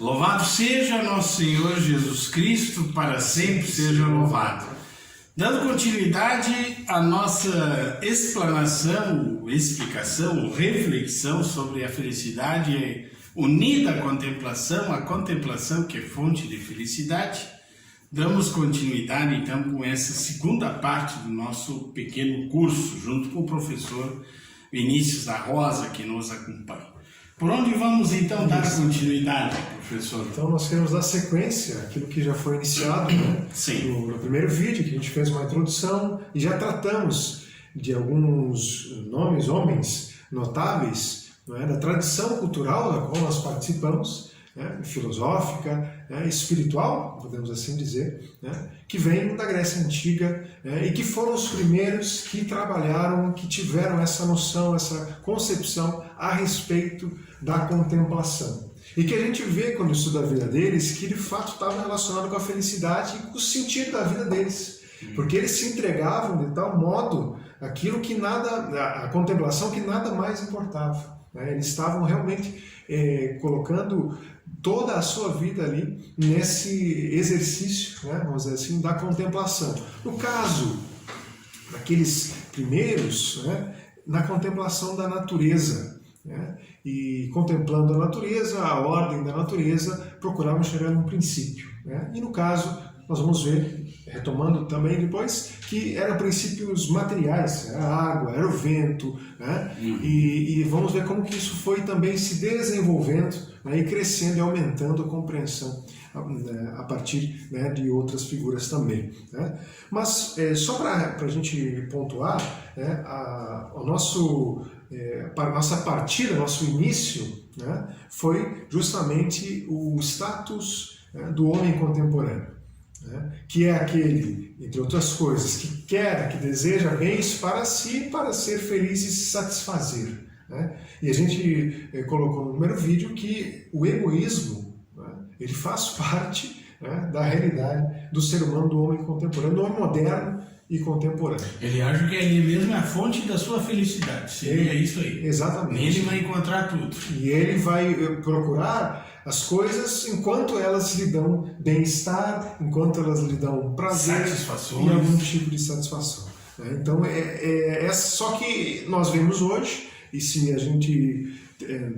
Louvado seja nosso Senhor Jesus Cristo, para sempre seja louvado. Dando continuidade à nossa explanação, explicação, reflexão sobre a felicidade unida à contemplação, a contemplação que é fonte de felicidade, damos continuidade então com essa segunda parte do nosso pequeno curso, junto com o professor Vinícius da Rosa, que nos acompanha. Por onde vamos então dar continuidade, professor? Então nós queremos dar sequência àquilo que já foi iniciado, né? Sim. No primeiro vídeo, que a gente fez uma introdução e já tratamos de alguns nomes, homens notáveis, né, da tradição cultural da qual nós participamos, né, filosófica, né, espiritual, podemos assim dizer, né, que vem da Grécia Antiga, né, e que foram os primeiros que trabalharam, que tiveram essa noção, essa concepção a respeito da contemplação. E que a gente vê quando estuda a vida deles, que de fato estava relacionado com a felicidade e com o sentido da vida deles. Porque eles se entregavam de tal modo aquilo que nada, a contemplação que nada mais importava. Né? Eles estavam realmente colocando toda a sua vida ali nesse exercício, né, vamos dizer assim, da contemplação. No caso daqueles primeiros, né, na contemplação da natureza, né, e contemplando a natureza, a ordem da natureza, procuravam chegar num princípio. Né? E no caso, nós vamos ver, retomando também depois, que eram princípios materiais, era a água, era o vento, né? E vamos ver como que isso foi também se desenvolvendo, né, e crescendo e aumentando a compreensão a partir, né, de outras figuras também. Né? Mas só para a gente pontuar, né, a nossa partida, nosso início, né, foi justamente o status, né, do homem contemporâneo. Né? Que é aquele, entre outras coisas, que quer, que deseja bens para si, para ser feliz e se satisfazer. Né? E a gente colocou no primeiro vídeo que o egoísmo, né, ele faz parte, né, da realidade do ser humano, do homem contemporâneo, do homem moderno e contemporâneo. Ele acha que ele mesmo é a fonte da sua felicidade, seria isso aí. Exatamente. Nele vai encontrar tudo. E ele vai procurar as coisas enquanto elas lhe dão bem-estar, enquanto elas lhe dão prazer e algum tipo de satisfação. Então, só que nós vemos hoje, e se a gente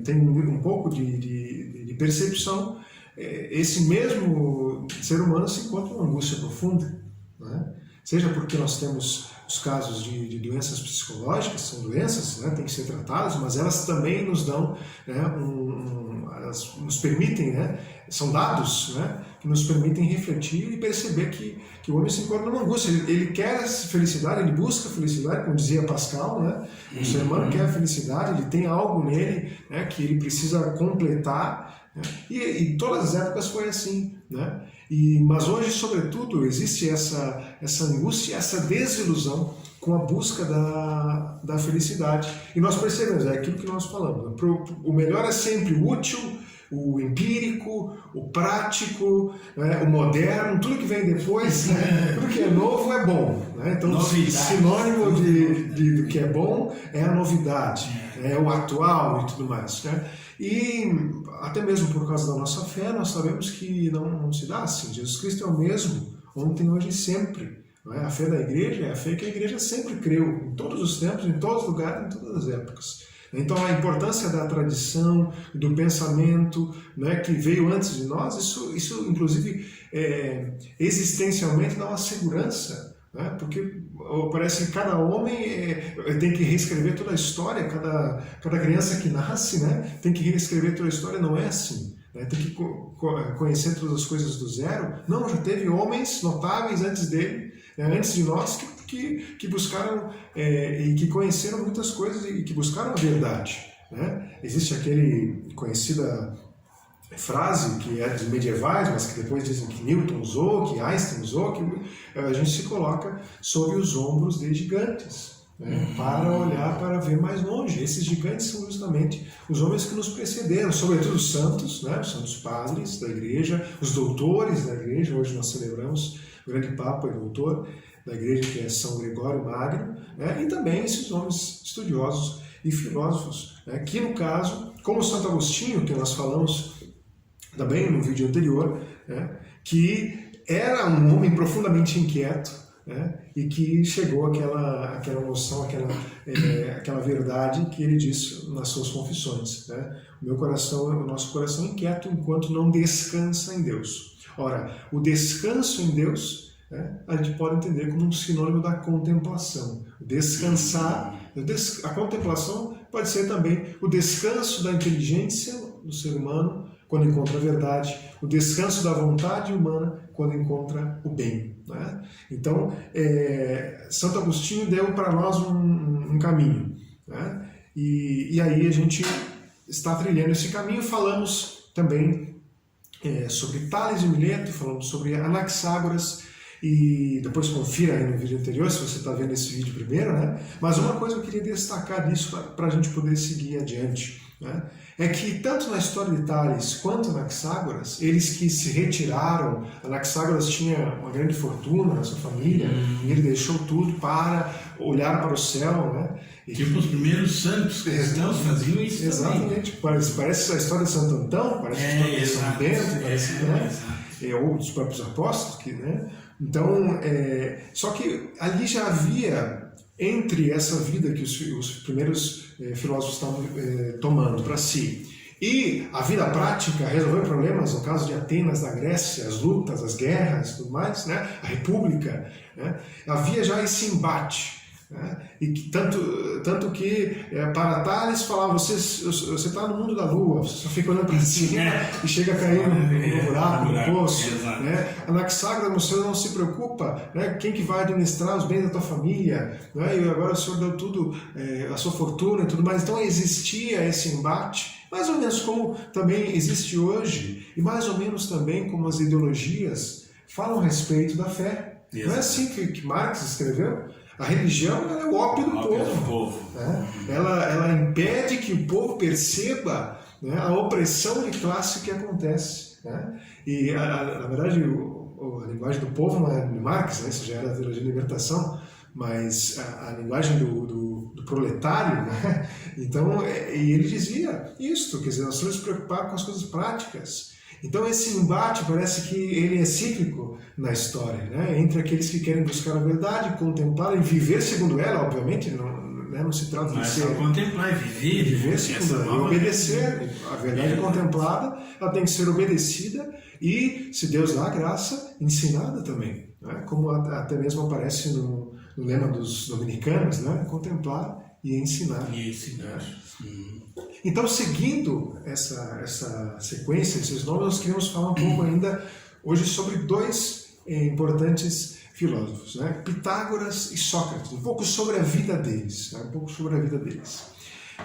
tem um pouco de percepção, esse mesmo ser humano se encontra em uma angústia profunda. Né? Seja porque nós temos os casos de doenças psicológicas, são doenças, né, têm que ser tratadas, mas elas também nos dão, né, elas nos permitem, né, são dados, né, que nos permitem refletir e perceber que o homem se encontra numa angústia. Ele quer felicidade, ele busca felicidade, como dizia Pascal, né, o ser humano quer felicidade, ele tem algo nele, né, que ele precisa completar, né, e todas as épocas foi assim, né. Mas hoje, sobretudo, existe essa angústia, essa desilusão com a busca da felicidade. E nós percebemos, é aquilo que nós falamos, o melhor é sempre o útil, o empírico, o prático, né, o moderno, tudo que vem depois, né, tudo que é novo é bom. Né? Então, sinônimo do que é bom é a novidade, é o atual e tudo mais. Né? E até mesmo por causa da nossa fé, nós sabemos que não se dá assim. Jesus Cristo é o mesmo, ontem, hoje e sempre. Não é? A fé da igreja é a fé que a igreja sempre creu, em todos os tempos, em todos os lugares, em todas as épocas. Então a importância da tradição, do pensamento, né, que veio antes de nós, isso inclusive existencialmente dá uma segurança. Né? Porque parece que cada homem tem que reescrever toda a história, cada criança que nasce, né, tem que reescrever toda a história, não é assim. Né? Tem que conhecer todas as coisas do zero. Não, já teve homens notáveis antes dele, antes de nós, que buscaram e que conheceram muitas coisas e que buscaram a verdade. Né? Existe aquele conhecida frase que é dos medievais, mas que depois dizem que Newton usou, que Einstein usou, que a gente se coloca sobre os ombros de gigantes, né, para olhar, para ver mais longe. Esses gigantes são justamente os homens que nos precederam, sobretudo os santos, né, os santos padres da igreja, os doutores da igreja. Hoje nós celebramos o grande Papa e doutor da igreja, que é São Gregório Magno, né, e também esses homens estudiosos e filósofos, né, que no caso, como Santo Agostinho, que nós falamos também no vídeo anterior, né, que era um homem profundamente inquieto, né, e que chegou àquela noção, aquela verdade que ele diz nas suas confissões, né? O nosso coração é inquieto enquanto não descansa em Deus. Ora, o descanso em Deus, né, a gente pode entender como um sinônimo da contemplação. Descansar, a contemplação pode ser também o descanso da inteligência do ser humano quando encontra a verdade, o descanso da vontade humana quando encontra o bem, né? Então, Santo Agostinho deu para nós um caminho, né? E aí a gente está trilhando esse caminho. Falamos também sobre Tales de Mileto, falamos sobre Anaxágoras, e depois confira aí no vídeo anterior, se você está vendo esse vídeo primeiro, né? Mas uma coisa eu queria destacar disso para a gente poder seguir adiante, né? É que tanto na história de Tales quanto Anaxágoras, eles que se retiraram, Anaxágoras tinha uma grande fortuna na sua família, e ele deixou tudo para olhar para o céu, né? Tipo os primeiros santos cristãos faziam isso. Exatamente, parece a história de Santo Antão, parece a história de São Bento, né? Ou dos próprios apóstolos, né? Então, só que ali já havia, entre essa vida que os primeiros filósofos estavam tomando para si e a vida prática, resolver problemas, no caso de Atenas, da Grécia, as lutas, as guerras, tudo mais, né? A república, né? Havia já esse embate, né? E que, tanto que para Tales falava, você está no mundo da lua, você só fica olhando para cima e chega a cair no buraco, no poço, né? Anaxágoras mostrou, não se preocupa, né? Quem que vai administrar os bens da tua família, né? E agora o Senhor deu tudo, a sua fortuna e tudo mais. Então existia esse embate, mais ou menos como também existe hoje, e mais ou menos também como as ideologias falam a respeito da fé. Exato. Não é assim que Marx escreveu? A religião é o ópio do povo. Né? Ela impede que o povo perceba, né, a opressão de classe que acontece. Né? E, na verdade, a linguagem do povo não é de Marx, né? Isso já era a teologia de libertação, mas a linguagem do proletário, né? Então, e ele dizia isto, quer dizer, nós temos que nos preocupar com as coisas práticas. Então esse embate parece que ele é cíclico na história, né? Entre aqueles que querem buscar a verdade, contemplar e viver segundo ela, obviamente, não se trata de ser... contemplar e viver segundo ela, e obedecer. A verdade contemplada, ela tem que ser obedecida e, se Deus dá a graça, ensinada também, né? Como até mesmo aparece no lema dos dominicanos, né? Contemplar e ensinar. Então, seguindo essa sequência, esses nomes, nós queremos falar um pouco ainda hoje sobre dois importantes filósofos, né? Pitágoras e Sócrates, um pouco sobre a vida deles,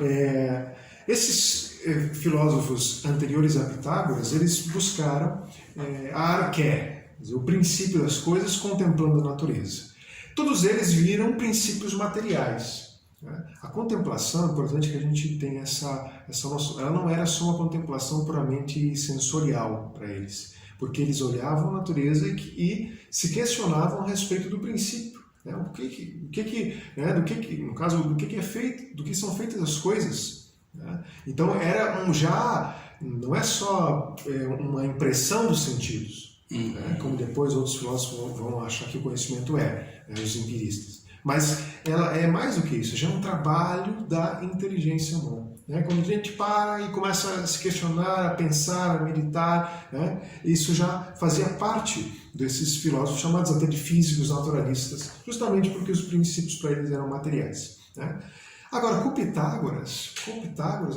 né? Esses filósofos anteriores a Pitágoras, eles buscaram a arqué, o princípio das coisas contemplando a natureza. Todos eles viram princípios materiais. A contemplação, é importante que a gente tenha essa noção, ela não era só uma contemplação puramente sensorial para eles, porque eles olhavam a natureza e se questionavam a respeito do princípio, né? No caso, do que é feito, do que são feitas as coisas, né? Então não é só uma impressão dos sentidos, né? Como depois outros filósofos vão achar que o conhecimento né? Os empiristas. Mas ela é mais do que isso, já é um trabalho da inteligência humana. Né? Quando a gente para e começa a se questionar, a pensar, a meditar, né? Isso já fazia parte desses filósofos chamados até de físicos naturalistas, justamente porque os princípios para eles eram materiais. Né? Agora, com Pitágoras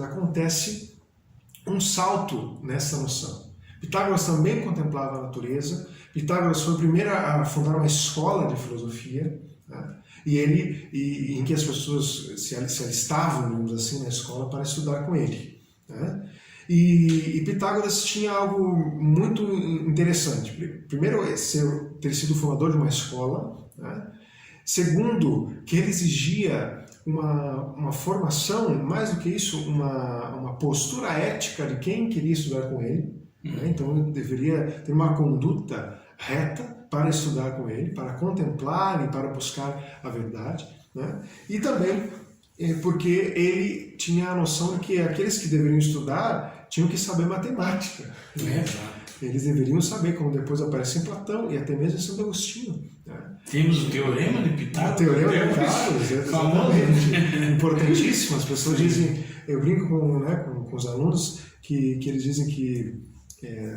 acontece um salto nessa noção. Pitágoras também contemplava a natureza, Pitágoras foi o primeiro a fundar uma escola de filosofia, né? Em que as pessoas se alistavam, digamos assim, na escola para estudar com ele. Né? E Pitágoras tinha algo muito interessante. Primeiro, ter sido fundador de uma escola. Né? Segundo, que ele exigia uma formação, mais do que isso, uma postura ética de quem queria estudar com ele. Né? Então, ele deveria ter uma conduta reta para estudar com ele, para contemplar e para buscar a verdade, né? E também porque ele tinha a noção de que aqueles que deveriam estudar tinham que saber matemática. Né? Eles deveriam saber, como depois aparece em Platão e até mesmo em Santo Agostinho. Né? Temos o Teorema de Pitágoras. O Teorema de Pitágoras, exatamente. Importantíssimo. As pessoas dizem, eu brinco com os alunos que eles dizem que,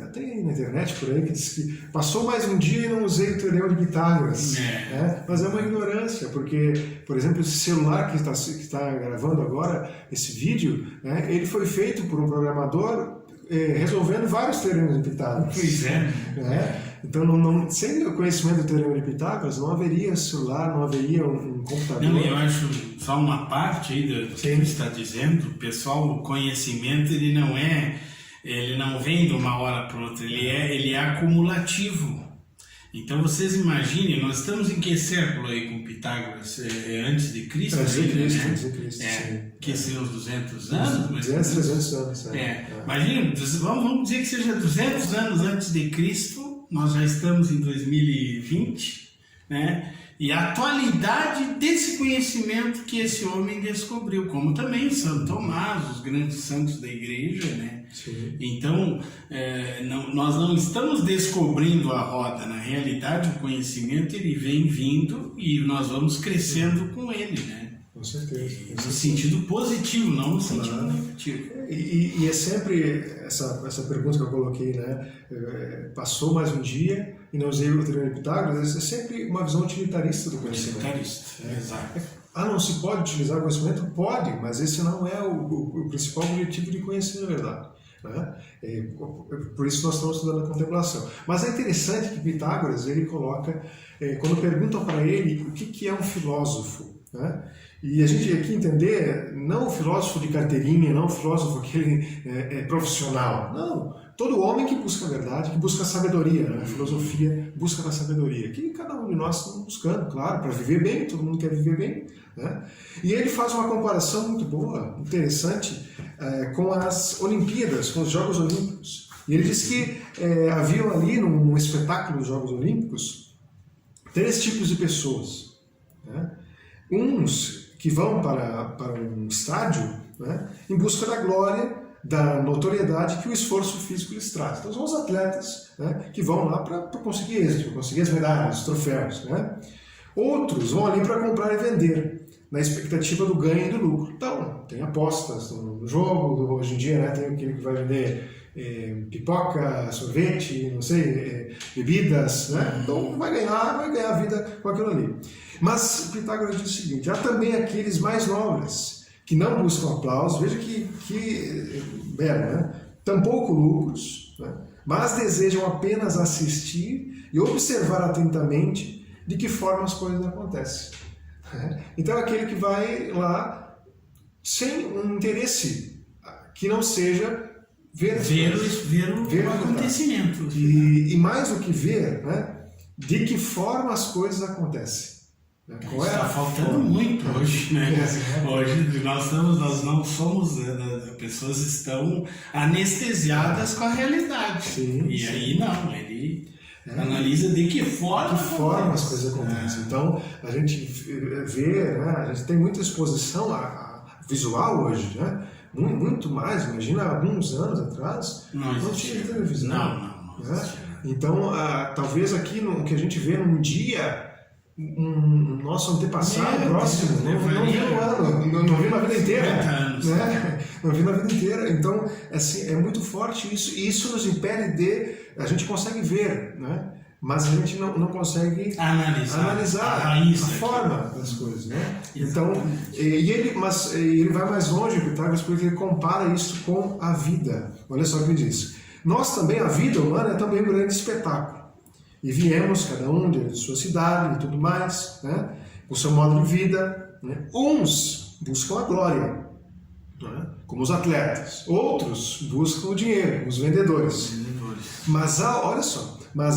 até na internet por aí, que diz que passou mais um dia e não usei o Teorema de Pitágoras. Né? Mas é uma ignorância, porque, por exemplo, esse celular que está gravando agora, esse vídeo, né, ele foi feito por um programador resolvendo vários teoremas de Pitágoras. Pois é. Né? Então, sem o conhecimento do Teorema de Pitágoras, não haveria celular, não haveria um computador. Não, eu acho só uma parte aí do que você está dizendo, pessoal, o conhecimento ele não vem de uma hora para outra, ele é acumulativo. Então vocês imaginem, nós estamos em que século aí com Pitágoras? Antes de Cristo? Antes de Cristo, sim. Que seriam uns 200 anos? 200, 300 anos. Imagina, vamos dizer que seja 200 anos antes de Cristo, nós já estamos em 2020, né? E a atualidade desse conhecimento que esse homem descobriu, como também Santo Tomás, os grandes santos da igreja, né? Sim. Então, nós não estamos descobrindo a roda, na realidade o conhecimento ele vem vindo e nós vamos crescendo com ele, né? Com certeza. No sentido positivo, não no sentido negativo. E é sempre essa pergunta que eu coloquei, né? Passou mais um dia e não usei o Teorema de Pitágoras, é sempre uma visão utilitarista do conhecimento. Utilitarista, exato. Não se pode utilizar o conhecimento? Pode, mas esse não é o principal objetivo de conhecer a verdade. Né? Por isso nós estamos estudando a contemplação. Mas é interessante que Pitágoras, ele coloca, quando perguntam para ele o que é um filósofo, né? E a gente aqui entender, não o filósofo de carteirinha, não o filósofo aquele profissional, não. Todo homem que busca a verdade, que busca a sabedoria, né? A filosofia busca a sabedoria, que cada um de nós estamos buscando, claro, para viver bem, todo mundo quer viver bem. Né? E ele faz uma comparação muito boa, interessante, com as Olimpíadas, com os Jogos Olímpicos. E ele diz que haviam ali, num espetáculo dos Jogos Olímpicos, 3 tipos de pessoas. Né? Uns que vão para um estádio, né, em busca da glória, da notoriedade que o esforço físico lhes traz. Então são os atletas, né, que vão lá para conseguir êxito, conseguir as medalhas, os troféus. Né? Outros vão ali para comprar e vender, na expectativa do ganho e do lucro. Então, tem apostas no jogo, hoje em dia, né, tem aquele que vai vender pipoca, sorvete, não sei, bebidas, né? Então vai ganhar a vida com aquilo ali. Mas Pitágoras diz o seguinte: há também aqueles mais nobres, que não buscam aplausos, veja que belo, né? Tampouco lucros, né? Mas desejam apenas assistir e observar atentamente de que forma as coisas acontecem. Então é aquele que vai lá sem um interesse que não seja ver o acontecimento. E mais do que ver, né, de que forma as coisas acontecem. Né? Está faltando muito hoje, né? Hoje nós não somos, pessoas estão anestesiadas com a realidade. Sim, e aí não, ele analisa de que forma as coisas acontecem. Então a gente vê, né, a gente tem muita exposição a visual hoje, né? Muito mais, imagina alguns anos atrás, não tinha televisão. Não. Né? Então, talvez aqui no que a gente vê num dia, um nosso antepassado próximo, não viu no ano, não viu na vida inteira. Né? Não viu na vida inteira. Então, assim, é muito forte isso, e isso nos impede de. A gente consegue ver, né? Mas a gente não consegue analisar a forma das coisas, né? Então, ele vai mais longe, Pitágoras, porque ele compara isso com a vida. Olha só o que ele diz: nós também, a vida humana é também um grande espetáculo. E viemos, cada um de sua cidade e tudo mais, né? O seu modo de vida. Né? Uns buscam a glória, né? Como os atletas. Outros buscam o dinheiro, como os vendedores. Mas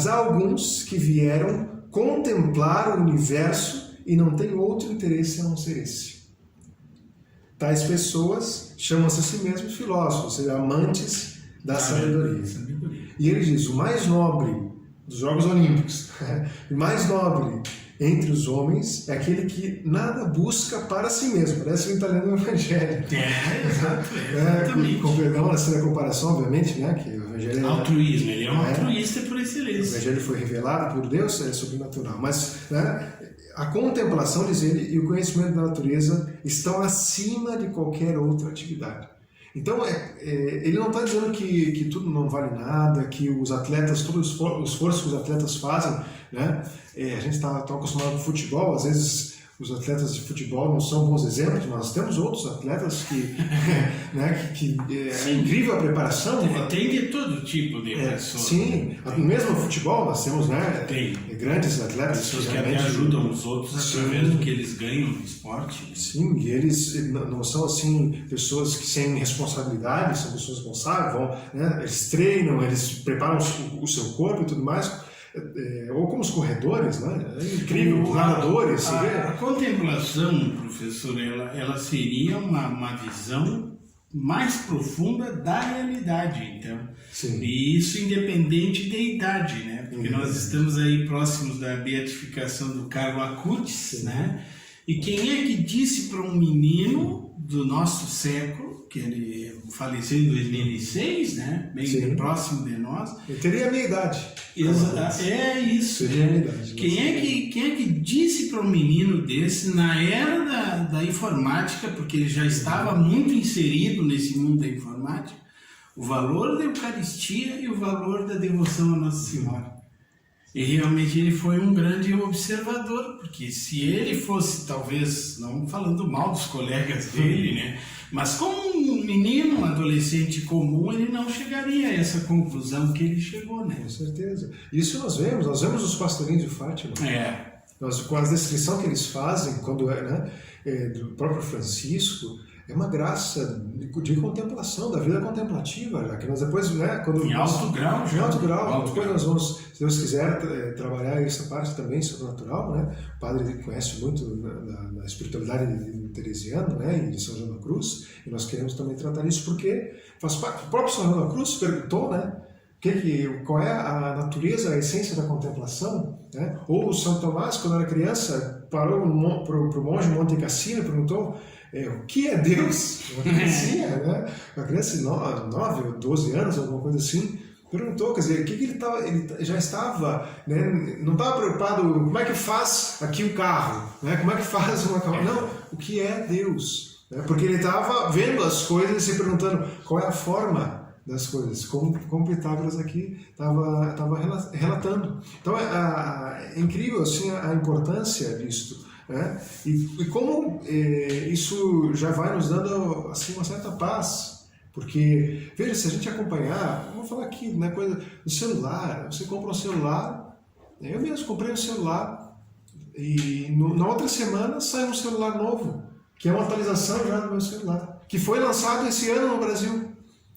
há alguns que vieram contemplar o universo e não têm outro interesse a não ser esse. Tais pessoas chamam-se a si mesmos filósofos, ou seja, amantes da sabedoria. E ele diz: o mais nobre dos Jogos Olímpicos, o mais nobre entre os homens é aquele que nada busca para si mesmo. Parece que ele está lendo o Evangelho. Exatamente. Com perdão, assim, a comparação, obviamente, né? Que o Evangelho altruísmo, ele é um altruísta por excelência. O Evangelho foi revelado por Deus, é sobrenatural. Mas, né, a contemplação, diz ele, e o conhecimento da natureza estão acima de qualquer outra atividade. Então, ele não está dizendo que tudo não vale nada, que os atletas, todo o esforço que os atletas fazem, né? A gente está tão acostumado com futebol, às vezes os atletas de futebol não são bons exemplos, nós temos outros atletas que, né, é incrível a preparação. Tem de todo tipo de pessoas. Sim, mesmo no futebol nós temos, né, grandes atletas. Pessoas que até ajudam os outros através do que eles ganham no esporte. Sim, e eles não são assim pessoas que sem responsabilidade, são pessoas responsáveis, né, eles treinam, eles preparam o seu corpo e tudo mais. Ou como os corredores, né? É incrível, os nadadores. A contemplação, professor, ela seria uma visão mais profunda da realidade, então. Sim. E isso independente da idade, né? Porque nós estamos aí próximos da beatificação do Carlo Acutis, né? E quem é que disse para um menino do nosso século, que ele faleceu em 2006, né? Bem próximo de nós. Ele teria a minha idade. É isso. Seria a minha idade. Quem é que disse para um menino desse, na era da informática, porque ele já estava muito inserido nesse mundo da informática, o valor da Eucaristia e o valor da devoção a Nossa Senhora? E realmente ele foi um grande observador, porque se ele fosse, talvez, não falando mal dos colegas dele, né? Mas como um menino, um adolescente comum, ele não chegaria a essa conclusão que ele chegou, né? Com certeza. Isso nós vemos os pastorinhos de Fátima. Com a descrição que eles fazem, quando do próprio Francisco, é uma graça de contemplação, da vida contemplativa, já que nós depois, né, em alto grau. Depois nós vamos, se Deus quiser, trabalhar essa parte também sobrenatural, né? O padre conhece muito da espiritualidade teresiana, né, e de São João da Cruz, e nós queremos também tratar isso porque faz parte. O próprio São João da Cruz perguntou, né, qual é a natureza, a essência da contemplação, né? Ou o São Tomás, quando era criança, parou para o monge Monte Cassino e perguntou o que é Deus? Uma criancinha, né? Uma criança de 9 ou 12 anos, alguma coisa assim, perguntou, quer dizer, ele já estava, né, não estava preocupado como é que faz aqui um carro, né? Como é que faz uma carro, não, o que é Deus, né? Porque ele estava vendo as coisas e se perguntando qual é a forma das coisas, como Pitágoras aqui estava relatando. Então é incrível assim a importância disso. Né? E como isso já vai nos dando assim, uma certa paz, porque, veja, se a gente acompanhar, vamos falar aqui, né, coisa do celular, você compra um celular, eu mesmo comprei um celular, e na outra semana sai um celular novo, que é uma atualização já do meu celular, que foi lançado esse ano no Brasil.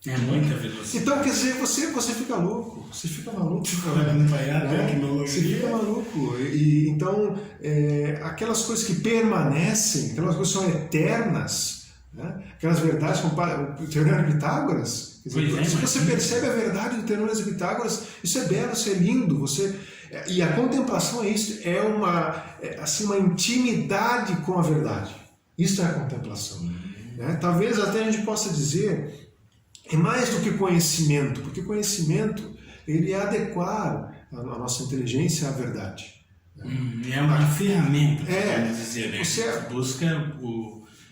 É muita velocidade. Então, quer dizer, você fica louco, você fica maluco. Acompanhar a tecnologia. Você fica maluco. Então, aquelas coisas que permanecem, aquelas coisas que são eternas, né? Aquelas verdades, como o Teorema de Pitágoras, quer dizer, se você percebe a verdade do Teorema de Pitágoras, isso é belo, isso é lindo. E a contemplação é isso, assim, uma intimidade com a verdade. Isso é a contemplação. Né? Talvez até a gente possa dizer, é mais do que conhecimento, porque conhecimento ele é adequar a nossa inteligência à verdade. É uma ferramenta, vamos dizer, né? Você busca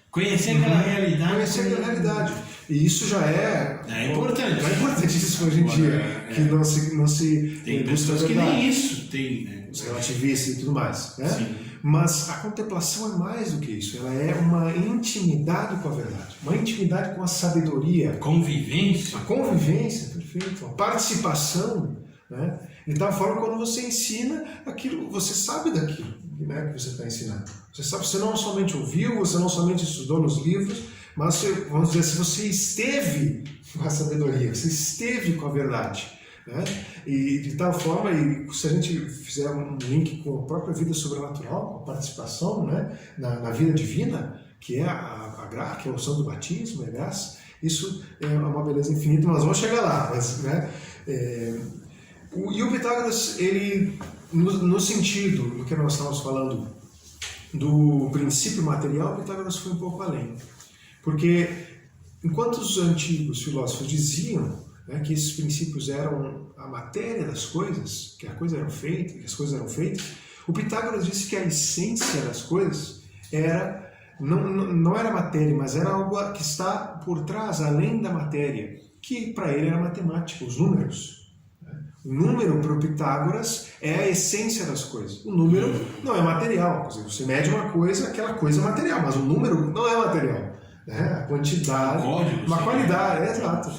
conhecer aquela realidade. Conhecer aquela realidade. E isso já é importante. É importantíssimo hoje em dia, que não se tem pessoas que nem isso tem, né? Os relativistas e tudo mais. Né? Sim. Mas a contemplação é mais do que isso, ela é uma intimidade com a verdade, uma intimidade com a sabedoria. Convivência. A convivência, perfeito. A participação. Né? De tal forma, quando você ensina aquilo, você sabe daquilo, né, que você está ensinando. Você não somente ouviu, você não somente estudou nos livros, mas vamos dizer, se você esteve com a sabedoria, você esteve com a verdade. Né? E de tal forma, e se a gente fizer um link com a própria vida sobrenatural, com a participação, né, na vida divina, que é a graça, que é a opção do batismo, a graça, isso é uma beleza infinita, nós vamos chegar lá, mas, né, E o Pitágoras, ele, no sentido do que nós estamos falando do princípio material, o Pitágoras foi um pouco além. Porque enquanto os antigos filósofos diziam, né, que esses princípios eram a matéria das coisas, que as coisas eram feitas, o Pitágoras disse que a essência das coisas era, não era matéria, mas era algo que está por trás, além da matéria, que para ele era matemática, os números. O número para o Pitágoras é a essência das coisas. O número não é material. Quer dizer, você mede uma coisa, aquela coisa é material, mas o número não é material. A quantidade, código, uma qualidade, exato.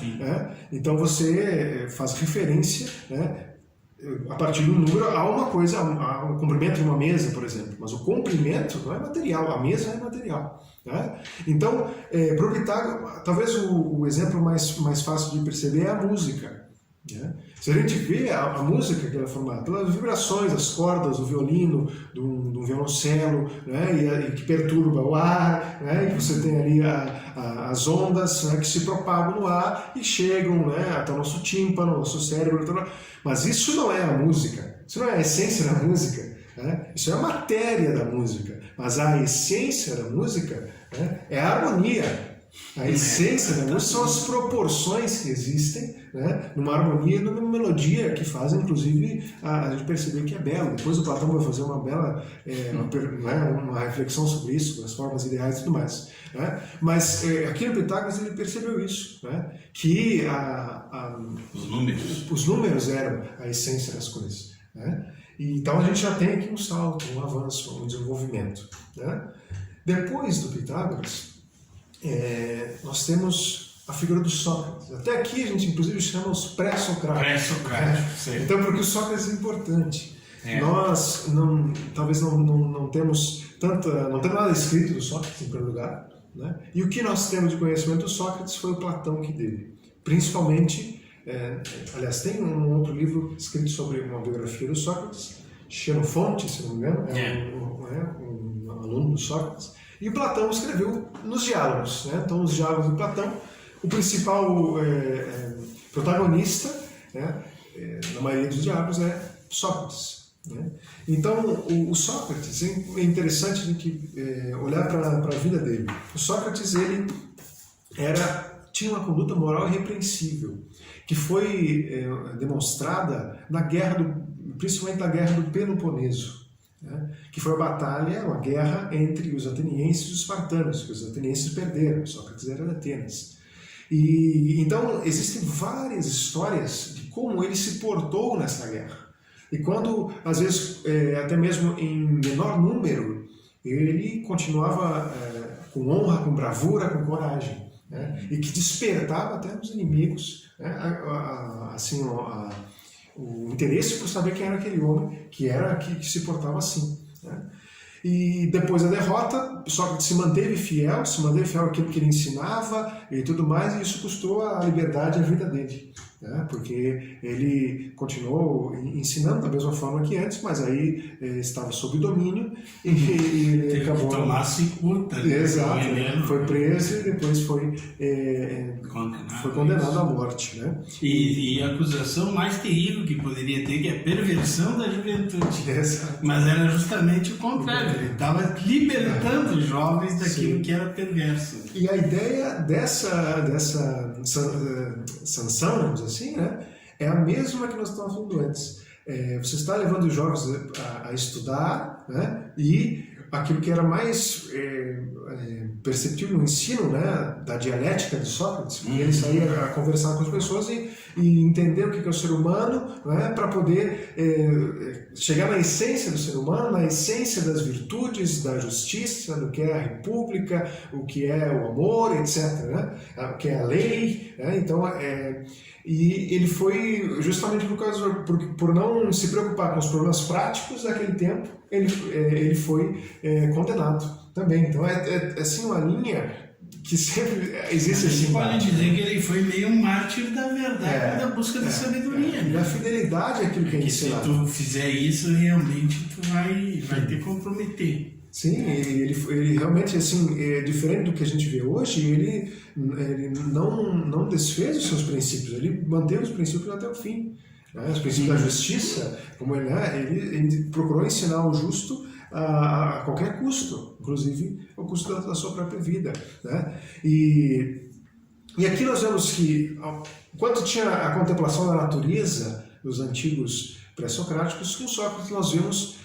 Então você faz referência, a partir do número a uma coisa, ao comprimento de uma mesa, por exemplo. Mas o comprimento não é material, a mesa é material. Então, para o Pitágoras, talvez o exemplo mais fácil de perceber é a música. Se a gente vê a música que ela é formada pelas vibrações, as cordas do violino, do violoncelo, e que perturba o ar, e você tem ali as ondas, que se propagam no ar e chegam, até o nosso tímpano, nosso cérebro. Mas isso não é a música, isso não é a essência da música, isso é a matéria da música. Mas a essência da música é a harmonia. A essência da música são as proporções que existem, numa harmonia e numa melodia que fazem, inclusive, a gente perceber que é belo. Depois o Platão vai fazer uma bela uma reflexão sobre isso, as formas ideais e tudo mais. Mas aqui no Pitágoras ele percebeu isso, que os números eram a essência das coisas. E, então a gente já tem aqui um salto, um avanço, um desenvolvimento. Depois do Pitágoras, nós temos a figura do Sócrates. Até aqui a gente inclusive chama os pré-socráticos. Então, porque o Sócrates é importante. Nós talvez não temos nada escrito do Sócrates, em primeiro lugar. E o que nós temos de conhecimento do Sócrates foi o Platão que dele. Principalmente, aliás, tem um outro livro escrito sobre uma biografia do Sócrates, Xenofonte, se não me engano, um aluno do Sócrates. E o Platão escreveu nos diálogos. Então, os diálogos do Platão, o principal protagonista, na maioria dos diálogos, é Sócrates. Então, o Sócrates, é interessante a gente olhar para a vida dele. O Sócrates ele tinha uma conduta moral irrepreensível, que foi demonstrada na principalmente na Guerra do Peloponeso. Que foi uma guerra entre os atenienses e os espartanos, que os atenienses perderam, Sócrates era de Atenas. E então existem várias histórias de como ele se portou nessa guerra. E quando, às vezes, até mesmo em menor número, ele continuava com honra, com bravura, com coragem, e que despertava até nos inimigos o interesse por saber quem era aquele homem que se portava assim. E depois da derrota, Sócrates se manteve fiel àquilo que ele ensinava e tudo mais, e isso custou a liberdade e a vida dele. Porque ele continuou ensinando da mesma forma que antes, mas aí estava sob domínio e ele acabou... tomar cicuta. Exato, foi preso e depois foi condenado à morte. E a acusação mais terrível que poderia ter, que é a perversão da juventude. Exato. Mas era justamente o contrário, ele estava libertando os jovens daquilo que era perverso. E a ideia dessa sanção, vamos dizer assim, é a mesma que nós estávamos falando antes. Você está levando os jovens a estudar, e aquilo que era mais perceptível no ensino, da dialética de Sócrates, porque ele saía a conversar com as pessoas e entender o que é o ser humano, para poder chegar na essência do ser humano, na essência das virtudes, da justiça, do que é a república, o que é o amor, etc., o que é a lei. Então, e ele foi, justamente por não se preocupar com os problemas práticos daquele tempo, ele foi condenado também. Então é assim uma linha que sempre existe assim. Pode dizer que ele foi meio um mártir da verdade, da busca da sabedoria. E a fidelidade é aquilo que é ensinado. Se tu fizer isso, realmente tu vai te comprometer. Sim, ele realmente, assim, diferente do que a gente vê hoje, ele não desfez os seus princípios, ele manteve os princípios até o fim. Né? Os princípios da justiça, como ele procurou ensinar o justo a qualquer custo, inclusive o custo da sua própria vida. Né? E aqui nós vemos que, enquanto tinha a contemplação da natureza dos antigos pré-socráticos, com Sócrates nós vemos,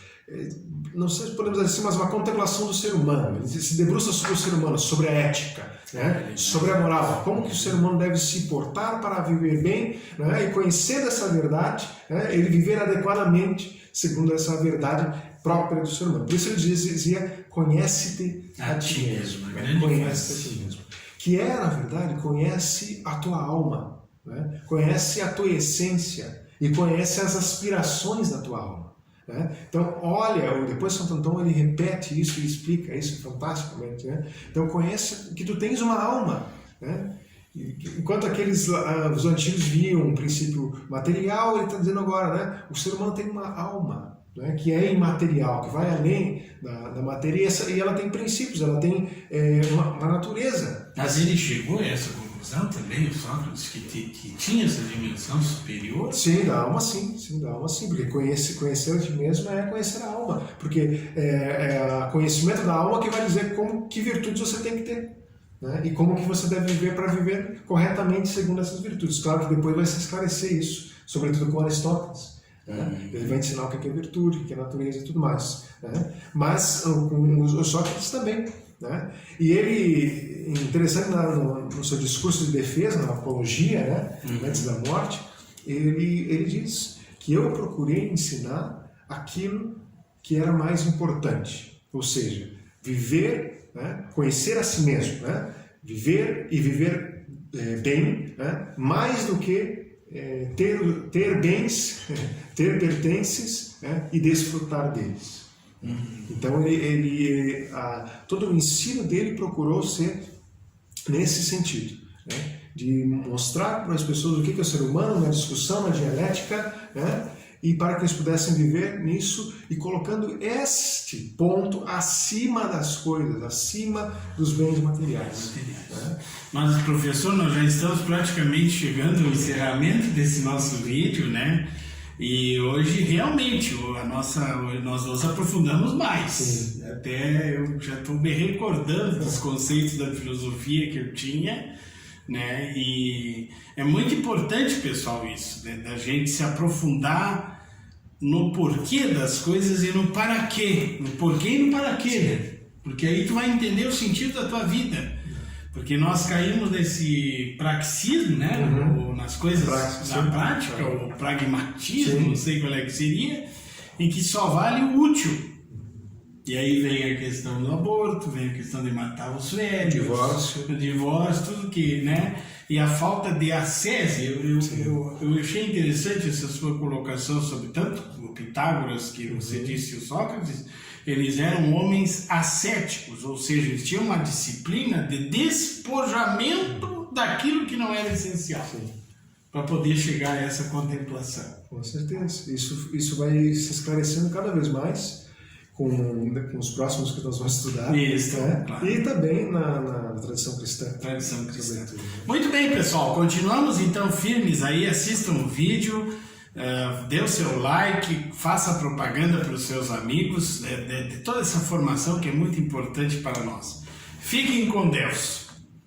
não sei se podemos dizer assim, mas uma contemplação do ser humano. Ele se debruça sobre o ser humano, sobre a ética, né? Sobre a moral, como que o ser humano deve se portar para viver bem, né? E conhecendo essa verdade, né? Ele viver adequadamente segundo essa verdade própria do ser humano. Por isso ele dizia, conhece-te a ti mesmo. Conhece-te a ti mesmo. Que na verdade, conhece a tua alma, né? Conhece a tua essência e conhece as aspirações da tua alma. Né? Então, olha, depois Santo Antão ele repete isso e explica isso fantasticamente. Né? Então, conhece que tu tens uma alma. Né? Enquanto os antigos viam um princípio material, ele está dizendo agora, né? O ser humano tem uma alma, né? Que é imaterial, que vai além da matéria, e ela tem princípios, ela tem uma natureza. Mas ele chegou a essa conclusão também, o Sócrates, que tinha essa dimensão superior? Sim, da alma sim, porque conhecer a ti mesmo é conhecer a alma, porque é o conhecimento da alma que vai dizer que virtudes você tem que ter. Né? E como que você deve viver para viver corretamente segundo essas virtudes. Claro que depois vai se esclarecer isso, sobretudo com Aristóteles. Né? Ele vai ensinar o que é virtude, o que é natureza e tudo mais. Né? Mas o Sócrates também. Né? E ele, interessante no seu discurso de defesa, na apologia, né? Antes da morte, ele diz que eu procurei ensinar aquilo que era mais importante, ou seja, viver, né? Conhecer a si mesmo, né? Viver e viver bem, né? Mais do que ter bens, ter pertences, né? E desfrutar deles. Então todo o ensino dele procurou ser nesse sentido, né? De mostrar para as pessoas o que é o ser humano na discussão, na dialética, né? E para que eles pudessem viver nisso e colocando este ponto acima das coisas, acima dos bens materiais. Né? Mas, professor, nós já estamos praticamente chegando ao encerramento desse nosso vídeo, né? E hoje, realmente, nós nos aprofundamos mais. Sim. Até eu já estou me recordando dos conceitos da filosofia que eu tinha, né? E é muito importante, pessoal, isso, né? Da gente se aprofundar no porquê das coisas e no para quê. No porquê e no para quê, né? Porque aí tu vai entender o sentido da tua vida. Porque nós caímos nesse praxismo, né? Nas coisas na prática, o pragmatismo, sim. Não sei qual é que seria, em que só vale o útil. E aí vem a questão do aborto, vem a questão de matar os velhos, o divórcio, tudo que, né? E a falta de ascese. Eu achei interessante essa sua colocação sobre tanto o Pitágoras, que você disse, e o Sócrates. Eles eram homens ascéticos, ou seja, eles tinham uma disciplina de despojamento daquilo que não era essencial, para poder chegar a essa contemplação. Com certeza. Isso vai se esclarecendo cada vez mais com os próximos que nós vamos estudar. Isso, né? Claro. E também na tradição cristã. Tradição cristã. Muito bem, pessoal. Continuamos então firmes aí. Assistam o vídeo. Dê o seu like, faça propaganda para os seus amigos de toda essa formação que é muito importante para nós. Fiquem com Deus.